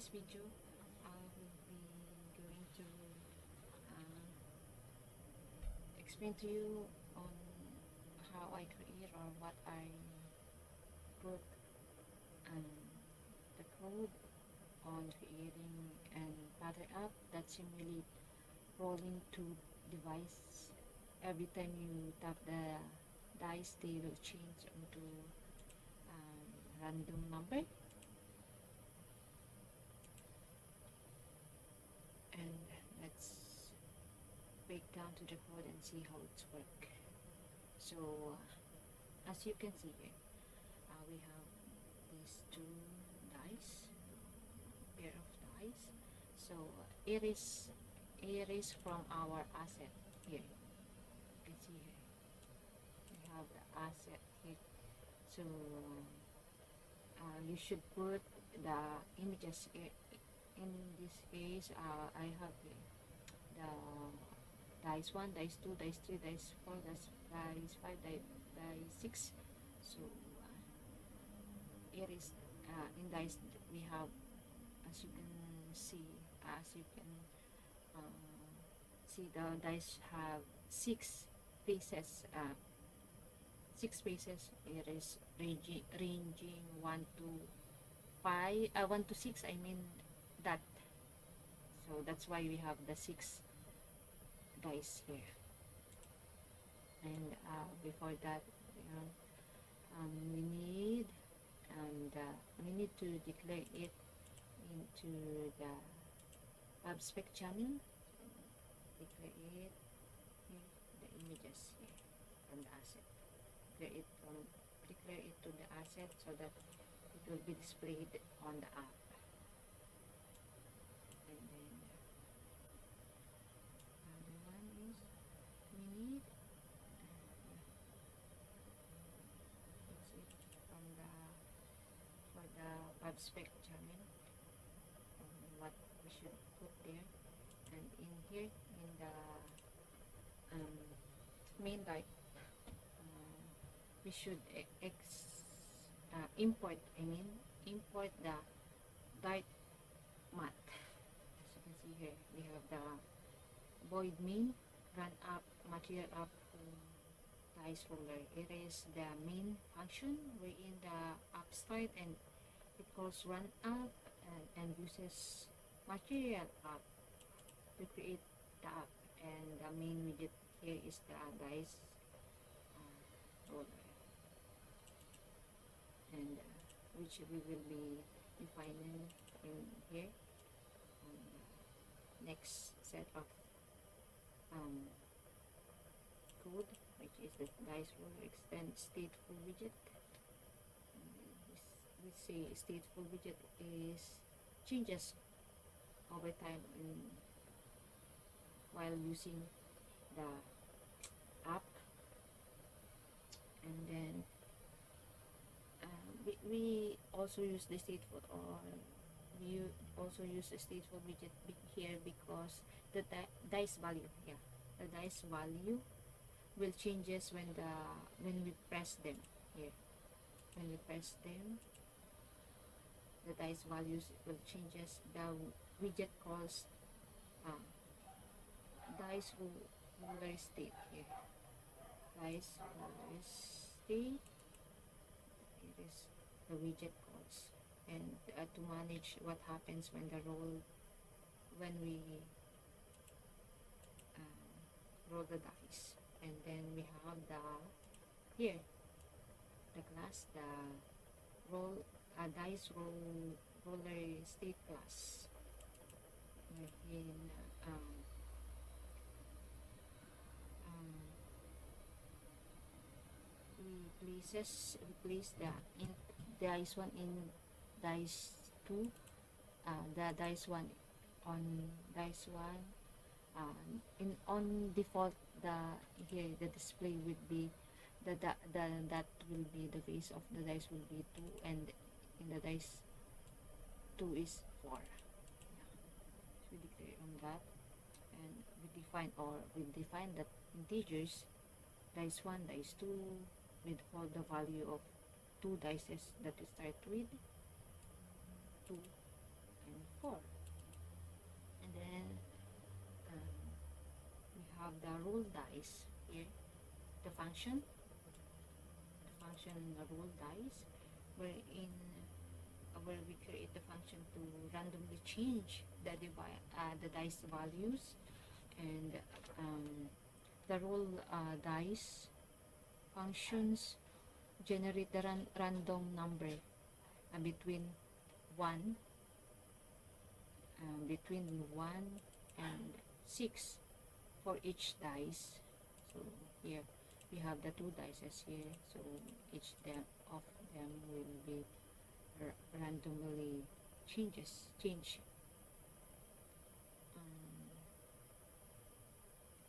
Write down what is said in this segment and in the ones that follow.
this video, I will be going to explain to you on how I create or what I put um, the code on creating an pattern app that simulate rolling two device. Every time you tap the dice, they will change into random number, and let's break down to the code and see how it's work. So as you can see here, we have these two dice, pair of dice. So it is from our asset here. You can see here we have the asset here. So you should put the images in this case. I have the dice 1, dice 2, dice 3, dice 4, dice 5, dice 6. So it is in dice we have, as you can see, the dice have 6 faces. 6 faces. It is ranging 1 to 5, 1 to 6. I mean that. So that's why we have the 6 dice here. And before that, we need to declare it into the abstract channel. Declare it here, the images here from the asset. Declare it to the asset so that it will be displayed on the app. And then the one is we need that's it from the for the abstract channel, what we should put there. And in here, in the main dive, we should import the Dart math. As you can see here, we have the void main run up material up DiceRoller. It is the main function wherein the app start, and it calls run up and uses material app to create the app. And the main widget here is the dice roller, and which we will be defining in here on the next set of code, which is the DiceRoller extend stateful widget. We say stateful widget is changes over time while using the app. And then we also use the stateful, or we also use the stateful widget here because the dice value, the dice value will changes when we press them here. When we press them, the dice values will changes. The widget calls DiceRoller state here. DiceRoller state. It is the widget calls, and to manage what happens when we roll the dice. And then we have here the class, the DiceRoller state class. In we place the dice 1 in dice 2, the dice 1 on dice 1. On default, here the display would be that will be the face of the dice will be 2, and in the dice 2 is 4. So we declare on that, and we define that integers dice 1, dice 2 with all the value of 2 dices that we start with, 2 and 4. And then we have the roll dice here, the function roll dice, where we create the function to randomly change the dice values, and the roll dice functions generate the random number between 1 and 6 for each dice. So here we have the 2 dices here, so each of them will be randomly change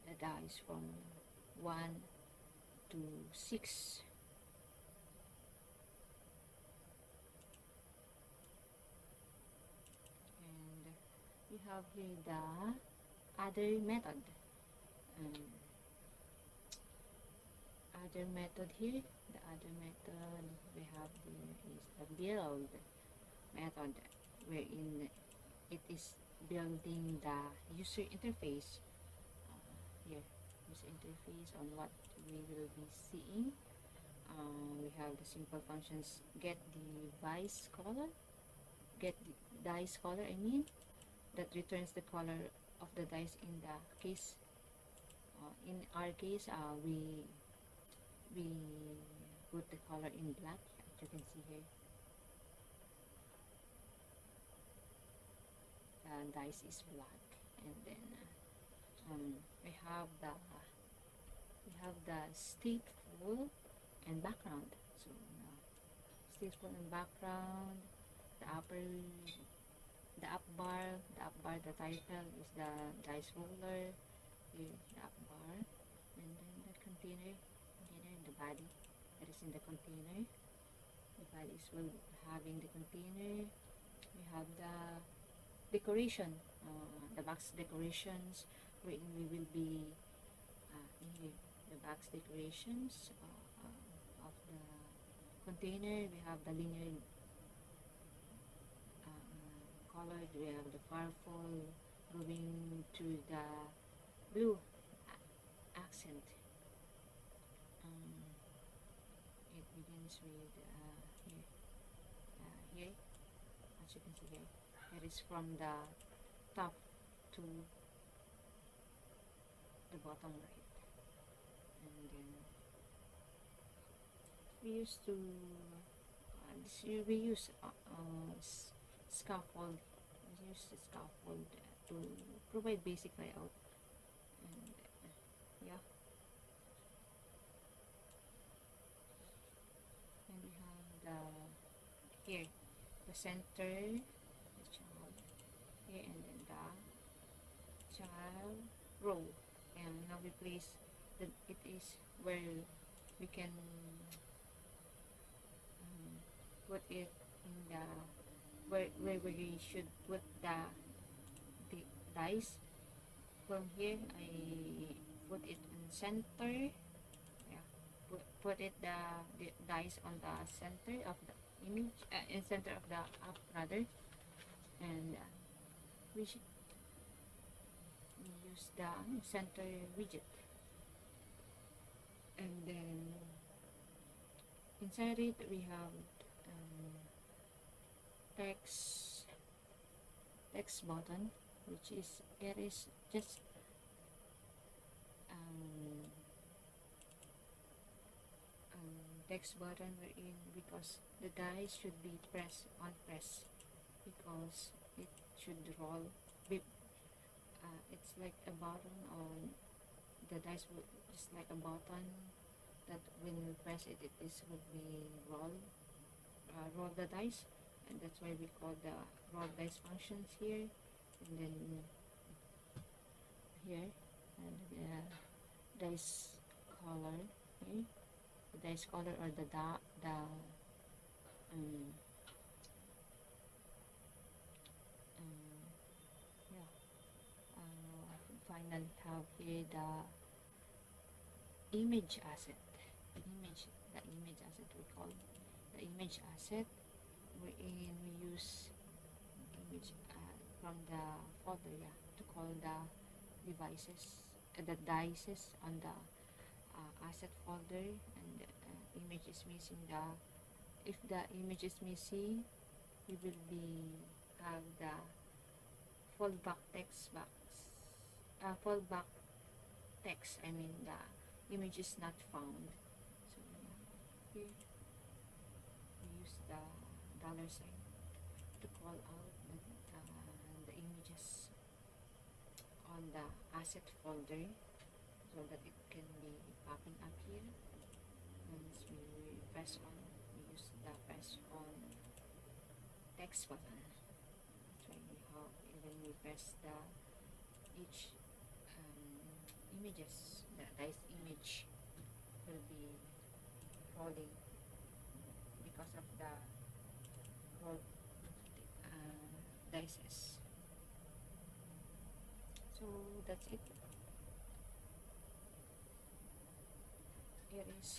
the dice from 1 to 6. And we have here the other method. The other method we have here is the build method, wherein it is building the user interface. Here, user interface on what we will be seeing. We have the simple functions get dice color, that returns the color of the dice. In the case, in our case, we put the color in black, as you can see here. The dice is black, and then we have the stateful and background. So stateful and background, the up bar, the title is the DiceRoller. Here the up bar, and then the container, the body that is in the container. The body is having the container. We have the decoration, the box decorations, wherein we will be in here, the box decorations of the container. We have the linear colored. We have the purple going to the blue accent. It begins with here, as you can see here. It is from the top to the bottom right, and then we use scaffold. We use the scaffold to provide basic layout, and yeah. And we have here the center, the child here, and then the child row. And now we place it is where we can put it in the where we should put the dice. From here I put it in center. Yeah, put it the dice on the center of the image, in center of the up rather, and we use the center widget, and then inside it we have text button, which is just text button wherein, because the dice should be press, because it should roll. It's like a button on the dice, just like a button that when we press it, would be roll the dice, and that's why we call the roll dice functions here. And then here, and the dice color here, the dice color, or finally have here the image asset. The image asset, we call the image asset, wherein we use image from the folder, yeah, to call the devices, the dices on the asset folder, and image is missing. If the image is missing, we will be have the fallback text box, fallback text. I mean the image is not found. So here we use the $sign to call out the images on the asset folder, so that it can be popping up here. Once we press on, we use the press on text button. So how when we press the each images, the dice image will be falling because of the roll dices. So that's it. Here is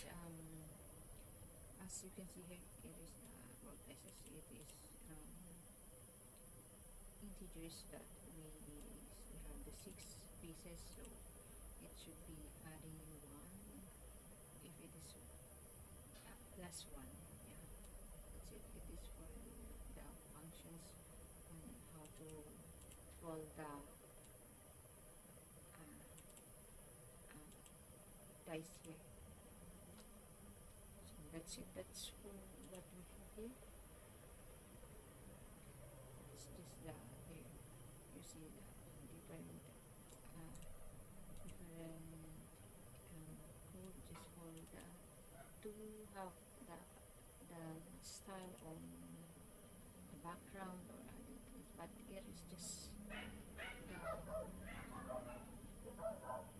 as you can see here, here is the roll dices. It is integers that we have the 6 pieces, so it should be adding 1 if it is plus 1. Yeah, that's it. It is for the functions on how to roll the dice here. So that's it. That's for what we have here. It's just the there. You see the different code just for the to have the style on the background or other things, but here is just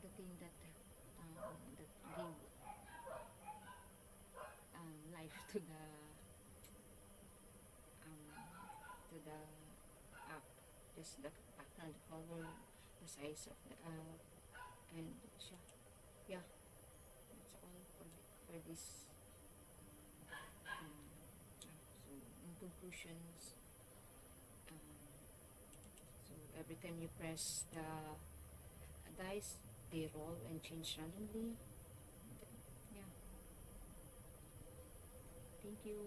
the thing that give life to the app. Just the background color, the size of the app, and yeah, that's all for this. So in conclusions, so every time you press the dice, they roll and change randomly. Yeah. Thank you.